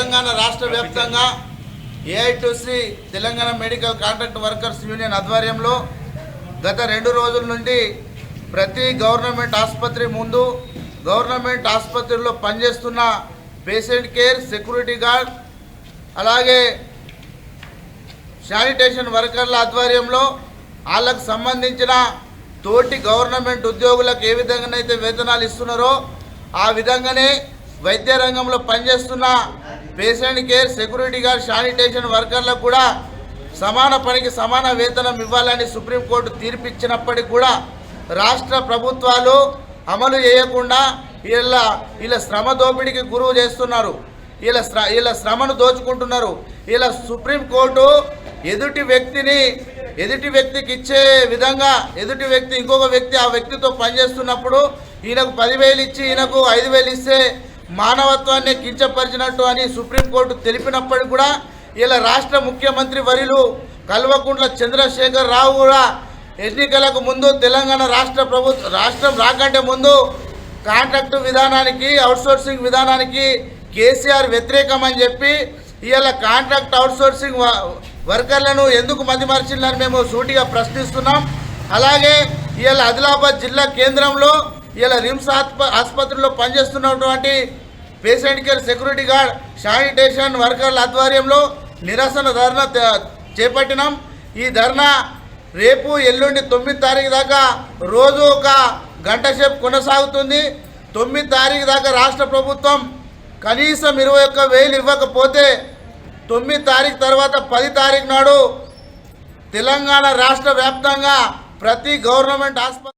తెలంగాణ రాష్ట్ర వ్యాప్తంగా AITC Telangana medical contract workers union ఆధ్వర్యంలో గత 2 రోజుల నుండి ప్రతి గవర్నమెంట్ ఆసుపత్రి ముందు గవర్నమెంట్ ఆసుపత్రిలో పనిచేస్తున్న పేషెంట్ కేర్, సెక్యూరిటీ గార్డ్, అలాగే శానిటేషన్ వర్కర్ల ఆధ్వర్యంలో వాళ్ళకు సంబంధించిన తోటి గవర్నమెంట్ ఉద్యోగులకు ఏ విధంగానైతే వేతనాలు ఇస్తున్నారో ఆ విధంగానే వైద్య రంగంలో పనిచేస్తున్న patient care, security guard, sanitation వర్కర్లకు కూడా సమాన పనికి సమాన వేతనం ఇవ్వాలని సుప్రీంకోర్టు తీర్పిచ్చినప్పటికీ కూడా రాష్ట్ర ప్రభుత్వాలు అమలు చేయకుండా వీళ్ళ శ్రమ దోపిడీకి గురువు చేస్తున్నారు. వీళ్ళ శ్రమను దోచుకుంటున్నారు. ఇలా సుప్రీంకోర్టు ఎదుటి వ్యక్తికి ఇచ్చే విధంగా ఎదుటి వ్యక్తి ఇంకొక వ్యక్తి ఆ వ్యక్తితో పనిచేస్తున్నప్పుడు ఈయనకు 10,000 ఇచ్చి ఈయనకు 5,000 ఇస్తే మానవత్వాన్ని కించపరిచినట్టు అని సుప్రీంకోర్టు తెలిపినప్పటికీ కూడా ఇలా రాష్ట్ర ముఖ్యమంత్రి వర్యులు కల్వకుంట్ల చంద్రశేఖర్ రావు కూడా ఎన్నికలకు ముందు తెలంగాణ రాష్ట్రం రాకంటే ముందు కాంట్రాక్టు విధానానికి, అవుట్సోర్సింగ్ విధానానికి కేసీఆర్ వ్యతిరేకమని చెప్పి ఇవాళ కాంట్రాక్ట్ అవుట్సోర్సింగ్ వర్కర్లను ఎందుకు మతిమరిచిందని మేము సూటిగా ప్రశ్నిస్తున్నాం. అలాగే ఇవాళ ఆదిలాబాద్ జిల్లా కేంద్రంలో ఇలా రిమ్స్ ఆసుపత్రిలో పనిచేస్తున్నటువంటి patient care, security guard, sanitation వర్కర్ల ఆధ్వర్యంలో నిరసన ధర్నా చేపట్టినాం. ఈ ధర్నా రేపు ఎల్లుండి 9 తారీఖు దాకా రోజు 1 గంట సేపు కొనసాగుతుంది. 9 తారీఖు దాకా రాష్ట్ర ప్రభుత్వం కనీసం 21,000 ఇవ్వకపోతే 9 తారీఖు తర్వాత 10 తారీఖు నాడు తెలంగాణ రాష్ట్ర వ్యాప్తంగా ప్రతి గవర్నమెంట్ ఆసుపత్రి